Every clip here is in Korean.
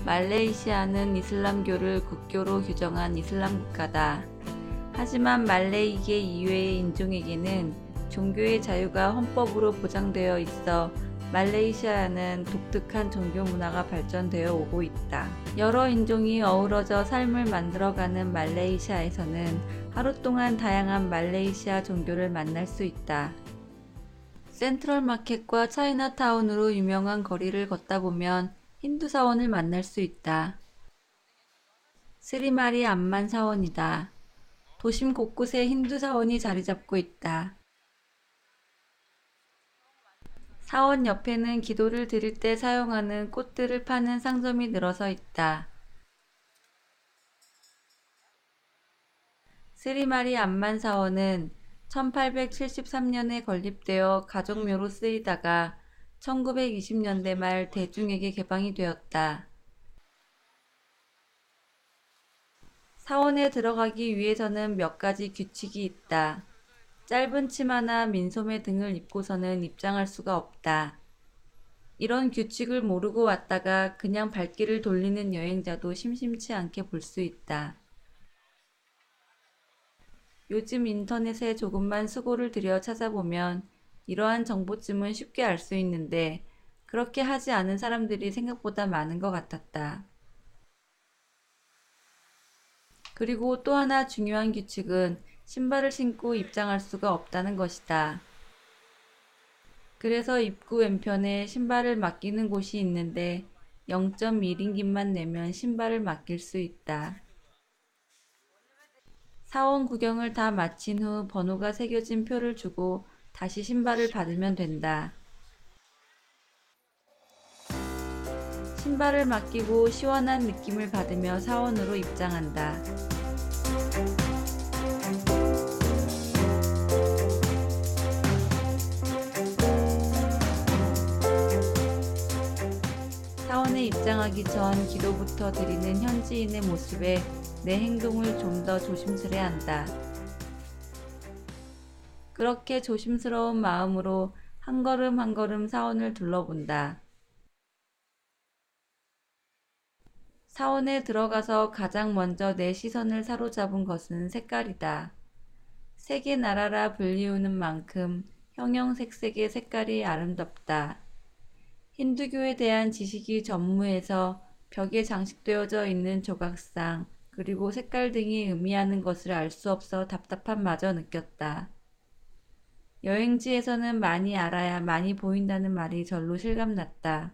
말레이시아는 이슬람교를 국교로 규정한 이슬람 국가다. 하지만 말레이계 이외의 인종에게는 종교의 자유가 헌법으로 보장되어 있어 말레이시아는 독특한 종교 문화가 발전되어 오고 있다. 여러 인종이 어우러져 삶을 만들어가는 말레이시아에서는 하루 동안 다양한 말레이시아 종교를 만날 수 있다. 센트럴 마켓과 차이나타운으로 유명한 거리를 걷다 보면 힌두 사원을 만날 수 있다. 스리마리 암만 사원이다. 도심 곳곳에 힌두 사원이 자리 잡고 있다. 사원 옆에는 기도를 드릴 때 사용하는 꽃들을 파는 상점이 늘어서 있다. 스리마리 암만 사원은 1873년에 건립되어 가족묘로 쓰이다가 1920년대 말 대중에게 개방이 되었다. 사원에 들어가기 위해서는 몇 가지 규칙이 있다. 짧은 치마나 민소매 등을 입고서는 입장할 수가 없다. 이런 규칙을 모르고 왔다가 그냥 발길을 돌리는 여행자도 심심치 않게 볼 수 있다. 요즘 인터넷에 조금만 수고를 들여 찾아보면 이러한 정보쯤은 쉽게 알 수 있는데 그렇게 하지 않은 사람들이 생각보다 많은 것 같았다. 그리고 또 하나 중요한 규칙은 신발을 신고 입장할 수가 없다는 것이다. 그래서 입구 왼편에 신발을 맡기는 곳이 있는데 0.1링깃만 내면 신발을 맡길 수 있다. 사원 구경을 다 마친 후 번호가 새겨진 표를 주고 다시 신발을 받으면 된다. 신발을 맡기고 시원한 느낌을 받으며 사원으로 입장한다. 사원에 입장하기 전 기도부터 드리는 현지인의 모습에 내 행동을 좀 더 조심스레 한다. 그렇게 조심스러운 마음으로 한 걸음 한 걸음 사원을 둘러본다. 사원에 들어가서 가장 먼저 내 시선을 사로잡은 것은 색깔이다. 세계 나라라 불리우는 만큼 형형색색의 색깔이 아름답다. 힌두교에 대한 지식이 전무해서 벽에 장식되어져 있는 조각상 그리고 색깔 등이 의미하는 것을 알 수 없어 답답함마저 느꼈다. 여행지에서는 많이 알아야 많이 보인다는 말이 절로 실감났다.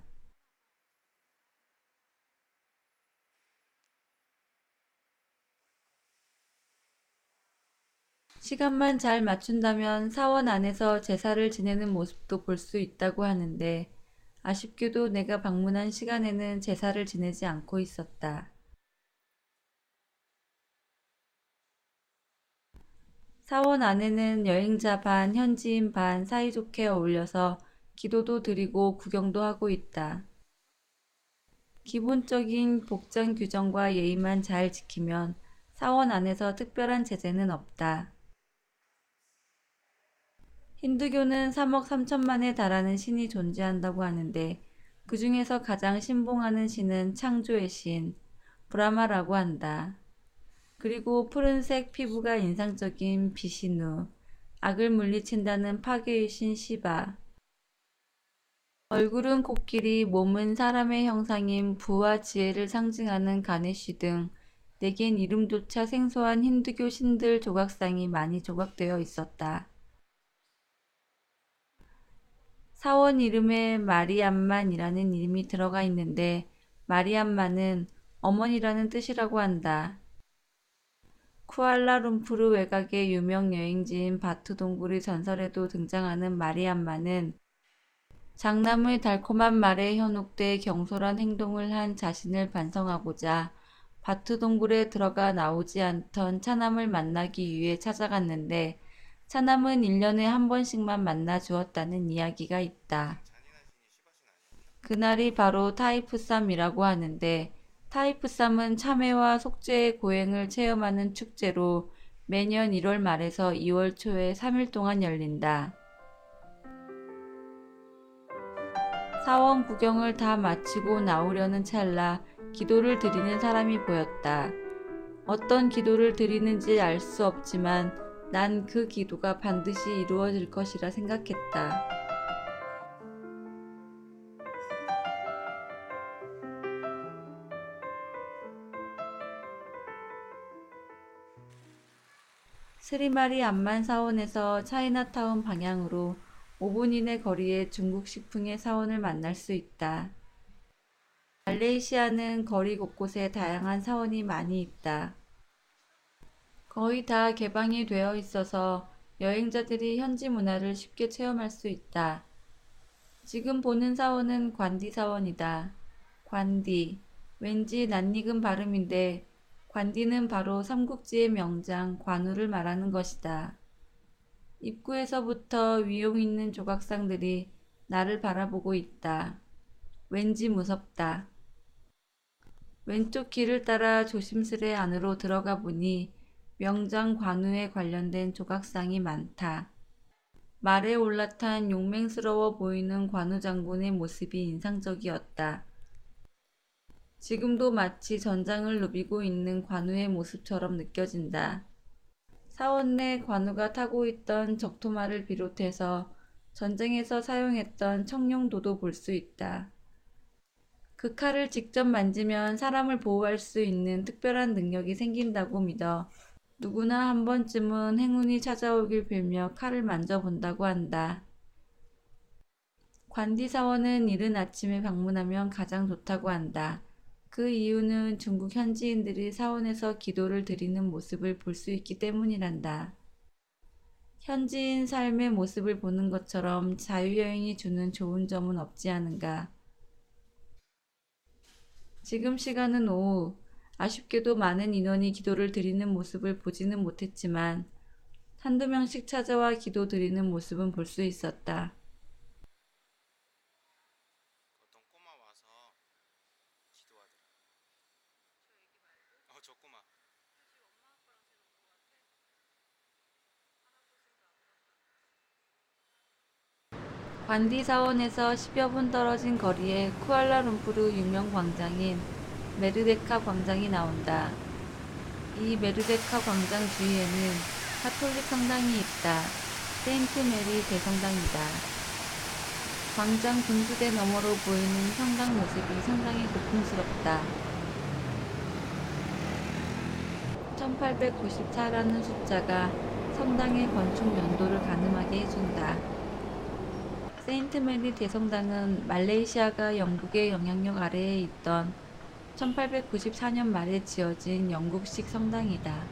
시간만 잘 맞춘다면 사원 안에서 제사를 지내는 모습도 볼 수 있다고 하는데 아쉽게도 내가 방문한 시간에는 제사를 지내지 않고 있었다. 사원 안에는 여행자 반, 현지인 반 사이좋게 어울려서 기도도 드리고 구경도 하고 있다. 기본적인 복장 규정과 예의만 잘 지키면 사원 안에서 특별한 제재는 없다. 힌두교는 3억 3천만에 달하는 신이 존재한다고 하는데 그 중에서 가장 신봉하는 신은 창조의 신, 브라마라고 한다. 그리고 푸른색 피부가 인상적인 비시누, 악을 물리친다는 파괴의 신 시바, 얼굴은 코끼리, 몸은 사람의 형상인 부와 지혜를 상징하는 가네시 등 내겐 이름조차 생소한 힌두교 신들 조각상이 많이 조각되어 있었다. 사원 이름에 마리암만이라는 이름이 들어가 있는데 마리암만은 어머니라는 뜻이라고 한다. 쿠알라룸푸르 외곽의 유명 여행지인 바투 동굴의 전설에도 등장하는 마리암만은 장남의 달콤한 말에 현혹돼 경솔한 행동을 한 자신을 반성하고자 바투 동굴에 들어가 나오지 않던 차남을 만나기 위해 찾아갔는데 차남은 1년에 한 번씩만 만나 주었다는 이야기가 있다. 그날이 바로 타이푸삼이라고 하는데 타이푸삼은 참외와 속죄의 고행을 체험하는 축제로 매년 1월 말에서 2월 초에 3일 동안 열린다. 사원 구경을 다 마치고 나오려는 찰나 기도를 드리는 사람이 보였다. 어떤 기도를 드리는지 알 수 없지만 난 그 기도가 반드시 이루어질 것이라 생각했다. 스리마리 암만 사원에서 차이나타운 방향으로 5분 이내 거리에 중국 식풍의 사원을 만날 수 있다. 말레이시아는 거리 곳곳에 다양한 사원이 많이 있다. 거의 다 개방이 되어 있어서 여행자들이 현지 문화를 쉽게 체험할 수 있다. 지금 보는 사원은 관디 사원이다. 관디. 왠지 낯익은 발음인데 관디는 바로 삼국지의 명장 관우를 말하는 것이다. 입구에서부터 위용 있는 조각상들이 나를 바라보고 있다. 왠지 무섭다. 왼쪽 길을 따라 조심스레 안으로 들어가 보니 명장 관우에 관련된 조각상이 많다. 말에 올라탄 용맹스러워 보이는 관우 장군의 모습이 인상적이었다. 지금도 마치 전장을 누비고 있는 관우의 모습처럼 느껴진다. 사원 내 관우가 타고 있던 적토마를 비롯해서 전쟁에서 사용했던 청룡도도 볼 수 있다. 그 칼을 직접 만지면 사람을 보호할 수 있는 특별한 능력이 생긴다고 믿어 누구나 한 번쯤은 행운이 찾아오길 빌며 칼을 만져본다고 한다. 관디 사원은 이른 아침에 방문하면 가장 좋다고 한다. 그 이유는 중국 현지인들이 사원에서 기도를 드리는 모습을 볼 수 있기 때문이란다. 현지인 삶의 모습을 보는 것처럼 자유여행이 주는 좋은 점은 없지 않은가. 지금 시간은 오후. 아쉽게도 많은 인원이 기도를 드리는 모습을 보지는 못했지만 한두 명씩 찾아와 기도 드리는 모습은 볼 수 있었다. 어떤 꼬마 와서 기도하더라. 저 꼬마. 관디 사원에서 10여 분 떨어진 거리에 쿠알라룸푸르 유명 광장인 메르데카 광장이 나온다. 이 메르데카 광장 주위에는 가톨릭 성당이 있다. 세인트 메리 대성당이다. 광장 분수대 너머로 보이는 성당 모습이 상당히 고풍스럽다. 1894라는 숫자가 성당의 건축 연도를 가늠하게 해준다. 세인트 메리 대성당은 말레이시아가 영국의 영향력 아래에 있던 1894년 말에 지어진 영국식 성당이다.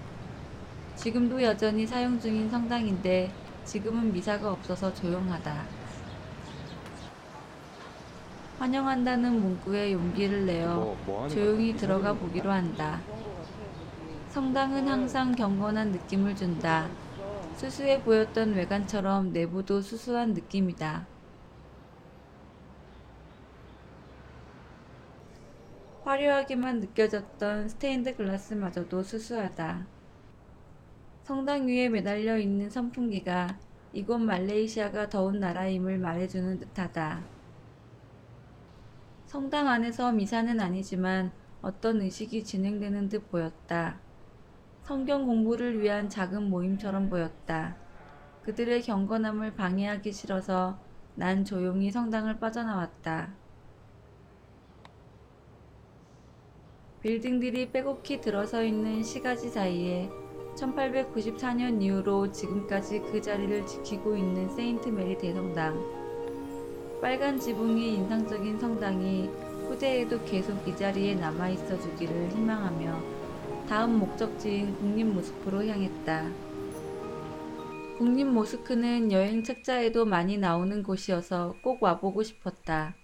지금도 여전히 사용 중인 성당인데 지금은 미사가 없어서 조용하다. 환영한다는 문구에 용기를 내어 조용히 들어가 보기로 한다. 성당은 항상 경건한 느낌을 준다. 수수해 보였던 외관처럼 내부도 수수한 느낌이다. 화려하게만 느껴졌던 스테인드 글라스마저도 수수하다. 성당 위에 매달려 있는 선풍기가 이곳 말레이시아가 더운 나라임을 말해주는 듯하다. 성당 안에서 미사는 아니지만 어떤 의식이 진행되는 듯 보였다. 성경 공부를 위한 작은 모임처럼 보였다. 그들의 경건함을 방해하기 싫어서 난 조용히 성당을 빠져나왔다. 빌딩들이 빼곡히 들어서 있는 시가지 사이에 1894년 이후로 지금까지 그 자리를 지키고 있는 세인트 메리 대성당. 빨간 지붕이 인상적인 성당이 후대에도 계속 이 자리에 남아있어 주기를 희망하며 다음 목적지인 국립모스크로 향했다. 국립모스크는 여행 책자에도 많이 나오는 곳이어서 꼭 와보고 싶었다.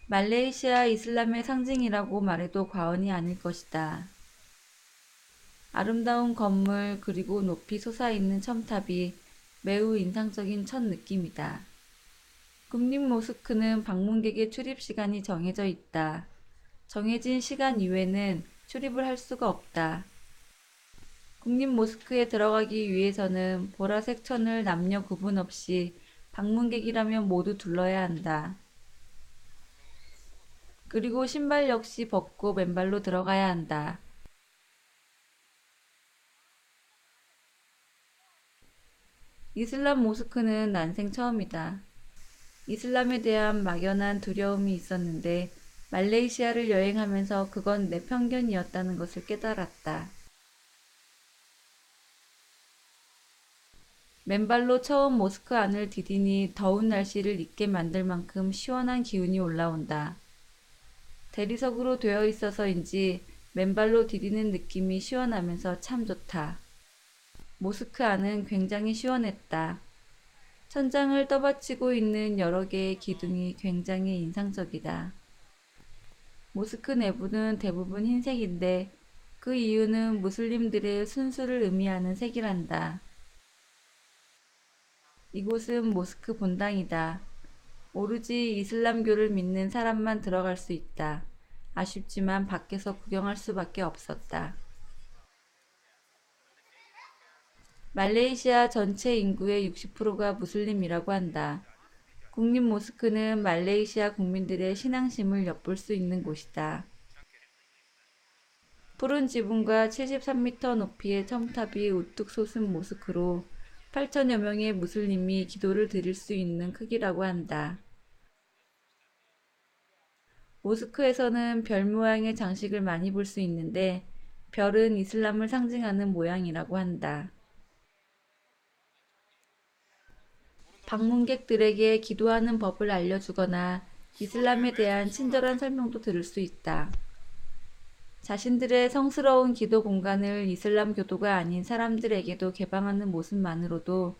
말레이시아 이슬람의 상징이라고 말해도 과언이 아닐 것이다. 아름다운 건물 그리고 높이 솟아있는 첨탑이 매우 인상적인 첫 느낌이다. 국립모스크는 방문객의 출입 시간이 정해져 있다. 정해진 시간 이외에는 출입을 할 수가 없다. 국립모스크에 들어가기 위해서는 보라색 천을 남녀 구분 없이 방문객이라면 모두 둘러야 한다. 그리고 신발 역시 벗고 맨발로 들어가야 한다. 이슬람 모스크는 난생 처음이다. 이슬람에 대한 막연한 두려움이 있었는데 말레이시아를 여행하면서 그건 내 편견이었다는 것을 깨달았다. 맨발로 처음 모스크 안을 디디니 더운 날씨를 잊게 만들 만큼 시원한 기운이 올라온다. 대리석으로 되어 있어서인지 맨발로 디디는 느낌이 시원하면서 참 좋다. 모스크 안은 굉장히 시원했다. 천장을 떠받치고 있는 여러 개의 기둥이 굉장히 인상적이다. 모스크 내부는 대부분 흰색인데 그 이유는 무슬림들의 순수를 의미하는 색이란다. 이곳은 모스크 본당이다. 오로지 이슬람교를 믿는 사람만 들어갈 수 있다. 아쉽지만 밖에서 구경할 수밖에 없었다. 말레이시아 전체 인구의 60%가 무슬림이라고 한다. 국립 모스크는 말레이시아 국민들의 신앙심을 엿볼 수 있는 곳이다. 푸른 지붕과 73m 높이의 첨탑이 우뚝 솟은 모스크로 8천여 명의 무슬림이 기도를 드릴 수 있는 크기라고 한다. 모스크에서는 별 모양의 장식을 많이 볼 수 있는데 별은 이슬람을 상징하는 모양이라고 한다. 방문객들에게 기도하는 법을 알려주거나 이슬람에 대한 친절한 설명도 들을 수 있다. 자신들의 성스러운 기도 공간을 이슬람 교도가 아닌 사람들에게도 개방하는 모습만으로도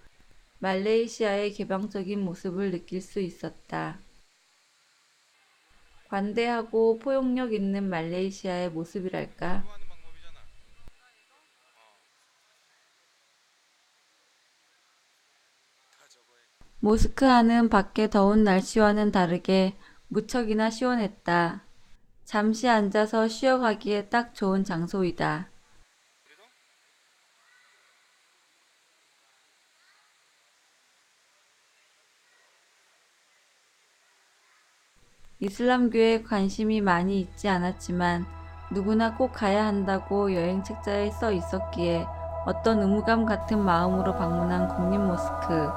말레이시아의 개방적인 모습을 느낄 수 있었다. 관대하고 포용력 있는 말레이시아의 모습이랄까? 하는 방법이잖아. 다 적어야 모스크 안은 밖의 더운 날씨와는 다르게 무척이나 시원했다. 잠시 앉아서 쉬어가기에 딱 좋은 장소이다. 그래도 이슬람교에 관심이 많이 있지 않았지만 누구나 꼭 가야 한다고 여행 책자에 써 있었기에 어떤 의무감 같은 마음으로 방문한 국립 모스크.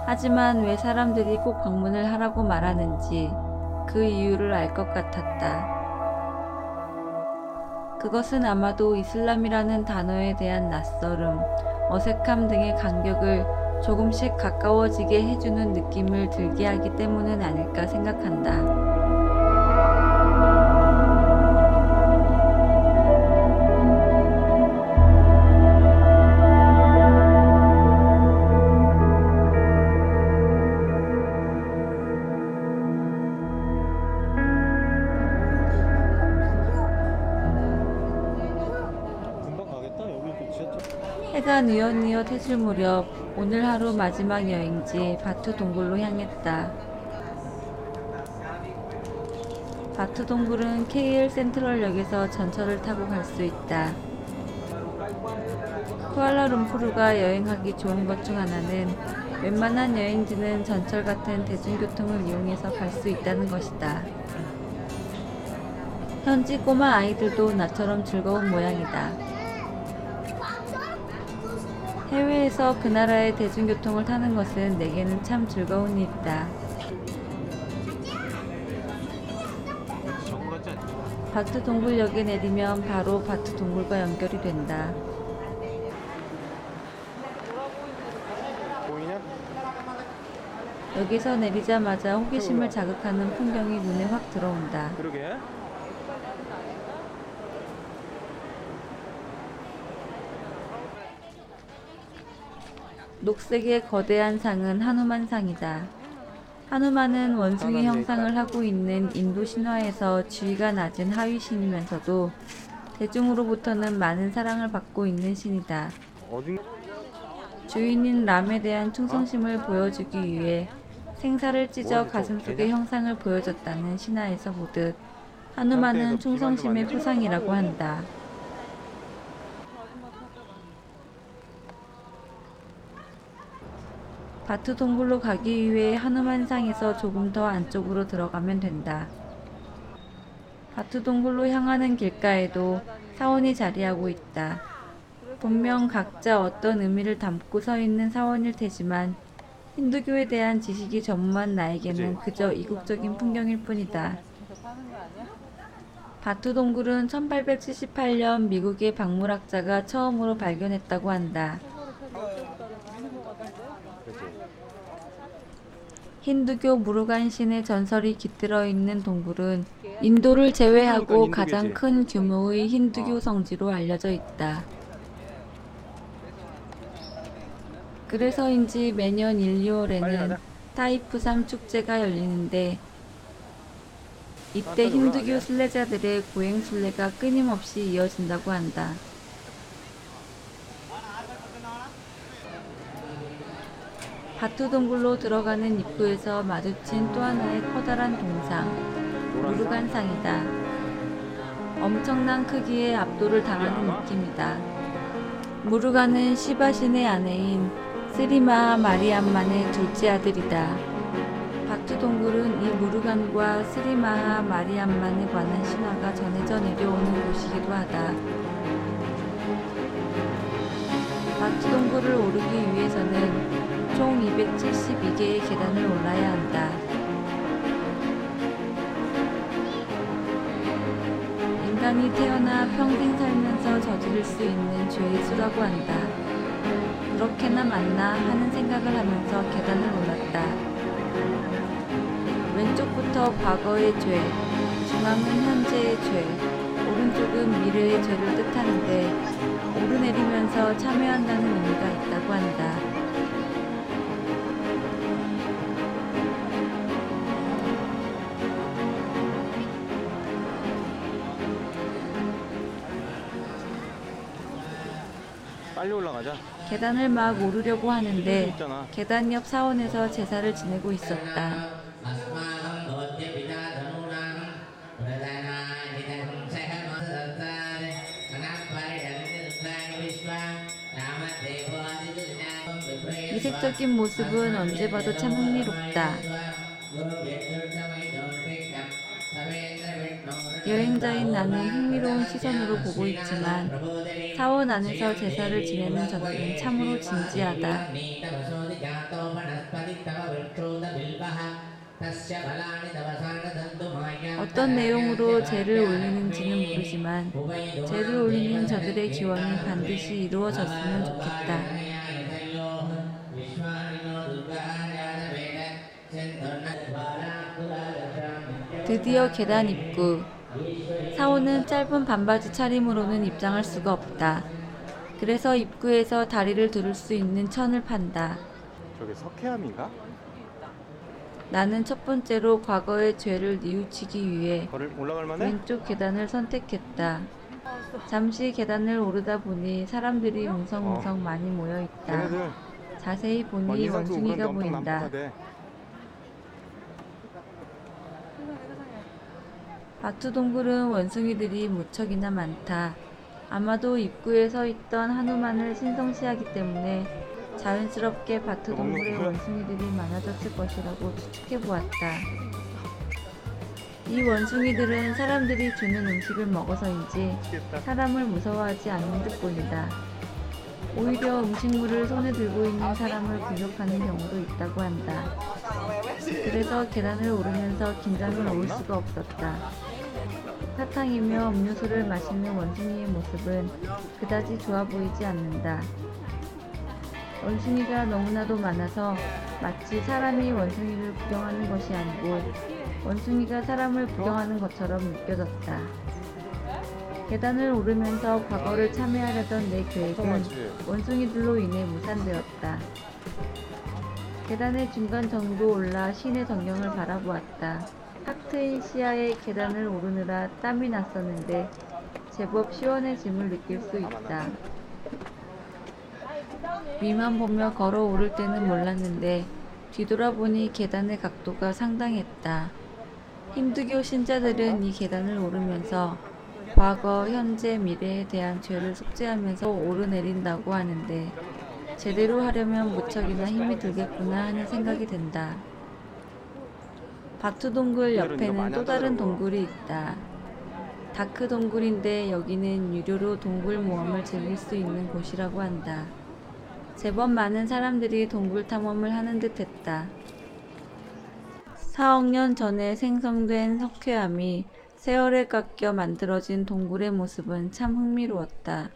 하지만 왜 사람들이 꼭 방문을 하라고 말하는지 그 이유를 알 것 같았다. 그것은 아마도 이슬람이라는 단어에 대한 낯설음, 어색함 등의 간격을 조금씩 가까워지게 해주는 느낌을 들게 하기 때문은 아닐까 생각한다. 금방 가겠다. 여기 또 지하철. 해가 뉘엿뉘엿 해질 무렵 오늘 하루 마지막 여행지 바투 동굴로 향했다. 바투 동굴은 KL 센트럴역에서 전철을 타고 갈 수 있다. 쿠알라룸푸르가 여행하기 좋은 것 중 하나는 웬만한 여행지는 전철 같은 대중교통을 이용해서 갈 수 있다는 것이다. 현지 꼬마 아이들도 나처럼 즐거운 모양이다. 해외에서 그 나라의 대중교통을 타는 것은 내게는 참 즐거운 일이다. 저거 같지 않니? 바투 동굴역에 내리면 바로 바투 동굴과 연결이 된다. 보이냐? 여기서 내리자마자 호기심을 자극하는 풍경이 눈에 확 들어온다. 그러게. 녹색의 거대한 상은 하누만 상이다. 하누만은 원숭이 형상을 하고 있는 인도 신화에서 지위가 낮은 하위 신이면서도 대중으로부터는 많은 사랑을 받고 있는 신이다. 어딘? 주인인 람에 대한 충성심을 보여주기 위해 생사를 찢어 가슴속의 형상을 보여줬다는 신화에서 보듯 하누만은 충성심의 표상이라고 한다. 바트 동굴로 가기 위해 하누만상에서 조금 더 안쪽으로 들어가면 된다. 바트 동굴로 향하는 길가에도 사원이 자리하고 있다. 분명 각자 어떤 의미를 담고 서 있는 사원일 테지만 힌두교에 대한 지식이 전무한 나에게는 그저 이국적인 풍경일 뿐이다. 바트 동굴은 1878년 미국의 박물학자가 처음으로 발견했다고 한다. 힌두교 무르간 신의 전설이 깃들어 있는 동굴은 인도를 제외하고 가장 큰 규모의 힌두교 성지로 알려져 있다. 그래서인지 매년 1, 2월에는 타이푸삼 축제가 열리는데 이때 힌두교 순례자들의 고행 순례가 끊임없이 이어진다고 한다. 바트 동굴로 들어가는 입구에서 마주친 또 하나의 커다란 동상, 무르간상이다. 엄청난 크기에 압도를 당하는 느낌이다. 무르간은 시바신의 아내인 스리마하 마리암만의 둘째 아들이다. 바트 동굴은 이 무르간과 스리마하 마리암만에 관한 신화가 전해져 내려오는 곳이기도 하다. 바트 동굴을 오르기 위해서는 총 272개의 계단을 올라야 한다. 인간이 태어나 평생 살면서 저지를 수 있는 죄의 수라고 한다. 그렇게나 많나 하는 생각을 하면서 계단을 올랐다. 왼쪽부터 과거의 죄, 중앙은 현재의 죄, 오른쪽은 미래의 죄를 뜻하는데 오르내리면서 참여한다는 의미가 있다고 한다. 빨리 올라가자. 계단을 막 오르려고 하는데 있잖아. 계단 옆 사원에서 제사를 지내고 있었다. 이색적인 모습은 언제 봐도 참 흥미롭다. 여행자인 나는 흥미로운 시선으로 보고 있지만 사원 안에서 제사를 지내는 저들은 참으로 진지하다. 어떤 내용으로 제를 올리는지는 모르지만 제를 올리는 저들의 기원이 반드시 이루어졌으면 좋겠다. 드디어 계단 입구. 사원은 짧은 반바지 차림으로는 입장할 수가 없다. 그래서 입구에서 다리를 두를 수 있는 천을 판다. 저게 석회암인가? 나는 첫 번째로 과거의 죄를 뉘우치기 위해 올라갈 만해? 왼쪽 계단을 선택했다. 잠시 계단을 오르다 보니 사람들이 웅성웅성 많이 모여 있다. 걔네들 자세히 보니 원숭이가 보인다. 바트 동굴은 원숭이들이 무척이나 많다. 아마도 입구에 서 있던 하누만을 신성시하기 때문에 자연스럽게 바트 동굴에 원숭이들이 많아졌을 것이라고 추측해 보았다. 이 원숭이들은 사람들이 주는 음식을 먹어서인지 사람을 무서워하지 않는 듯 보인다. 오히려 음식물을 손에 들고 있는 사람을 공격하는 경우도 있다고 한다. 그래서 계단을 오르면서 긴장을 놓을 수가 없었다. 사탕이며 음료수를 마시는 원숭이의 모습은 그다지 좋아 보이지 않는다. 원숭이가 너무나도 많아서 마치 사람이 원숭이를 구경하는 것이 아니고 원숭이가 사람을 구경하는 것처럼 느껴졌다. 계단을 오르면서 과거를 참회하려던 내 계획은 원숭이들로 인해 무산되었다. 계단의 중간 정도 올라 시내 전경을 바라보았다. 탁 트인 시야에 계단을 오르느라 땀이 났었는데 제법 시원해짐을 느낄 수 있다. 위만 보며 걸어 오를 때는 몰랐는데 뒤돌아보니 계단의 각도가 상당했다. 힌두교 신자들은 이 계단을 오르면서 과거, 현재, 미래에 대한 죄를 속죄하면서 오르내린다고 하는데 제대로 하려면 무척이나 힘이 들겠구나 하는 생각이 든다. 바투 동굴 옆에는 또 다른 동굴이 있다. 다크 동굴인데 여기는 유료로 동굴 모험을 즐길 수 있는 곳이라고 한다. 제법 많은 사람들이 동굴 탐험을 하는 듯 했다. 4억 년 전에 생성된 석회암이 세월에 깎여 만들어진 동굴의 모습은 참 흥미로웠다.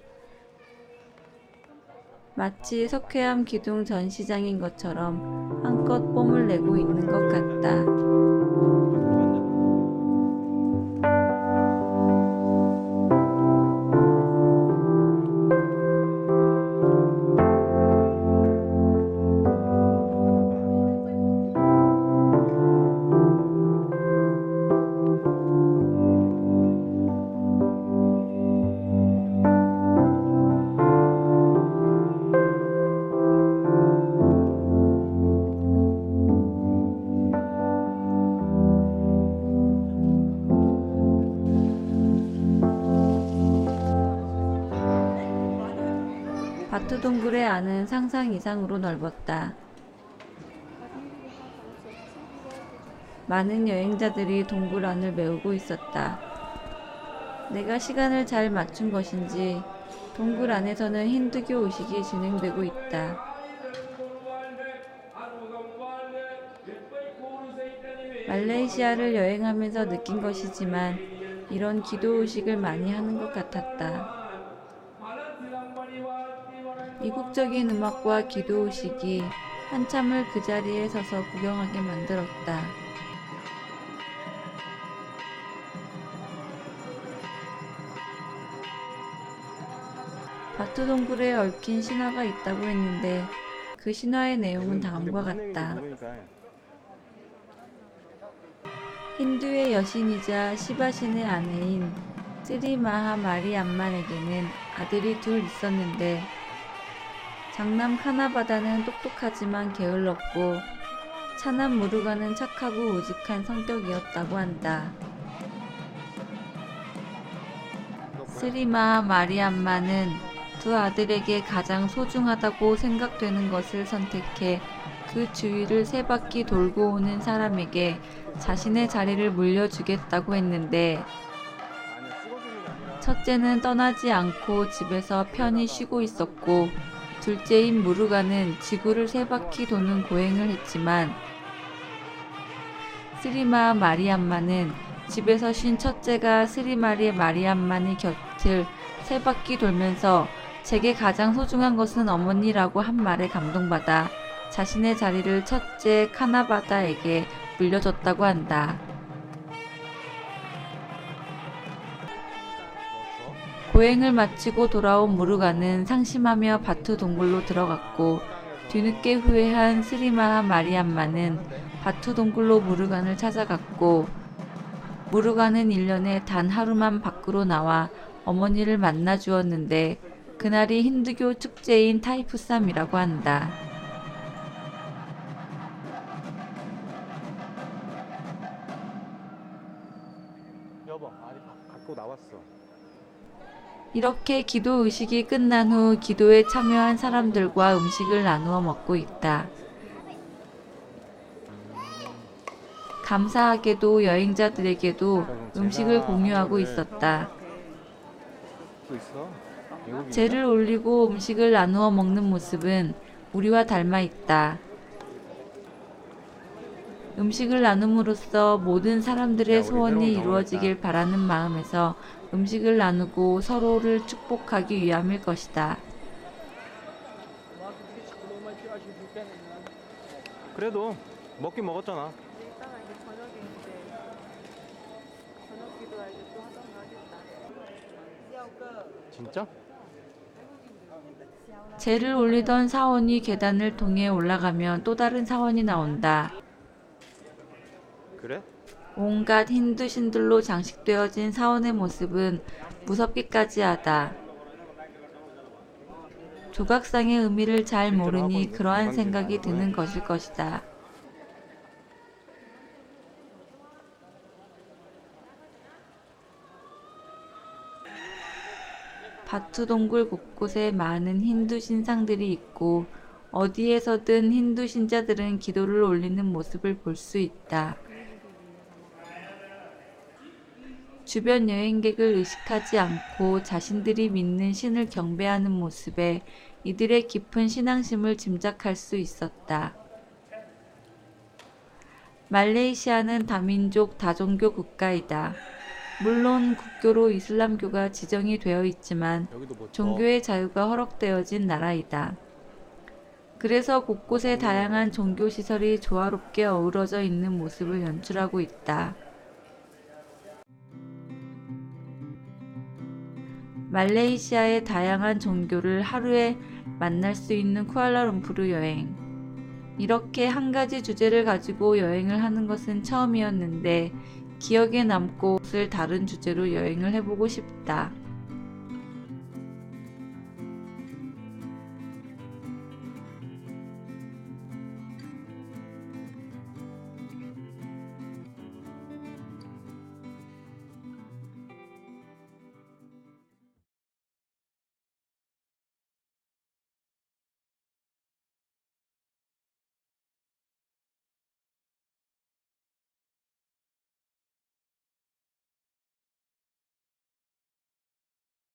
마치 석회암 기둥 전시장인 것처럼 한껏 뽐을 내고 있는 것 같다. 바투 동굴의 안은 상상 이상으로 넓었다. 많은 여행자들이 동굴 안을 메우고 있었다. 내가 시간을 잘 맞춘 것인지 동굴 안에서는 힌두교 의식이 진행되고 있다. 말레이시아를 여행하면서 느낀 것이지만 이런 기도 의식을 많이 하는 것 같았다. 이국적인 음악과 기도 의식이 한참을 그 자리에 서서 구경하게 만들었다. 바투 동굴에 얽힌 신화가 있다고 했는데 그 신화의 내용은 다음과 같다. 힌두의 여신이자 시바신의 아내인 스리 마하 마리암만에게는 아들이 둘 있었는데 장남 카나바다는 똑똑하지만 게을렀고 차남 무르가는 착하고 우직한 성격이었다고 한다. 스리 마하 마리암만은 두 아들에게 가장 소중하다고 생각되는 것을 선택해 그 주위를 세 바퀴 돌고 오는 사람에게 자신의 자리를 물려주겠다고 했는데 첫째는 떠나지 않고 집에서 편히 쉬고 있었고 둘째인 무르가는 지구를 세 바퀴 도는 고행을 했지만 스리마 마리암마는 집에서 쉰 첫째가 스리마리 마리암마의 곁을 세 바퀴 돌면서 제게 가장 소중한 것은 어머니라고 한 말에 감동받아 자신의 자리를 첫째 카나바다에게 물려줬다고 한다. 고행을 마치고 돌아온 무르가는 상심하며 바투 동굴로 들어갔고 뒤늦게 후회한 스리마하 마리암마는 바투 동굴로 무르간을 찾아갔고 무르간은 1년에 단 하루만 밖으로 나와 어머니를 만나 주었는데 그날이 힌두교 축제인 타이푸삼이라고 한다. 여보, 아니 갖고 나왔어. 이렇게 기도 의식이 끝난 후 기도에 참여한 사람들과 음식을 나누어 먹고 있다. 감사하게도 여행자들에게도 음식을 공유하고 있었다. 또 있어? 외국인가? 재를 올리고 음식을 나누어 먹는 모습은 우리와 닮아 있다. 음식을 나눔으로써 모든 사람들의 소원이 이루어지길 바라는 마음에서 음식을 나누고 서로를 축복하기 위함일 것이다. 그래도 먹긴 먹었잖아. 이따가 이제 저녁에 이제 저녁 기도할 때또 하던가 하겠다. 진짜? 재를 올리던 사원이 계단을 통해 올라가면 또 다른 사원이 나온다. 그래? 온갖 힌두 신들로 장식되어진 사원의 모습은 무섭기까지 하다. 조각상의 의미를 잘 모르니 그러한 생각이 드는 것일 것이다. 바투 동굴 곳곳에 많은 힌두 신상들이 있고 어디에서든 힌두 신자들은 기도를 올리는 모습을 볼 수 있다. 주변 여행객을 의식하지 않고 자신들이 믿는 신을 경배하는 모습에 이들의 깊은 신앙심을 짐작할 수 있었다. 말레이시아는 다민족 다종교 국가이다. 물론 국교로 이슬람교가 지정이 되어 있지만 여기도 뭐 종교의 자유가 허락되어진 나라이다. 그래서 곳곳에 다양한 종교시설이 조화롭게 어우러져 있는 모습을 연출하고 있다. 말레이시아의 다양한 종교를 하루에 만날 수 있는 쿠알라룸푸르 여행. 이렇게 한 가지 주제를 가지고 여행을 하는 것은 처음이었는데 기억에 남고 다른 주제로 여행을 해보고 싶다.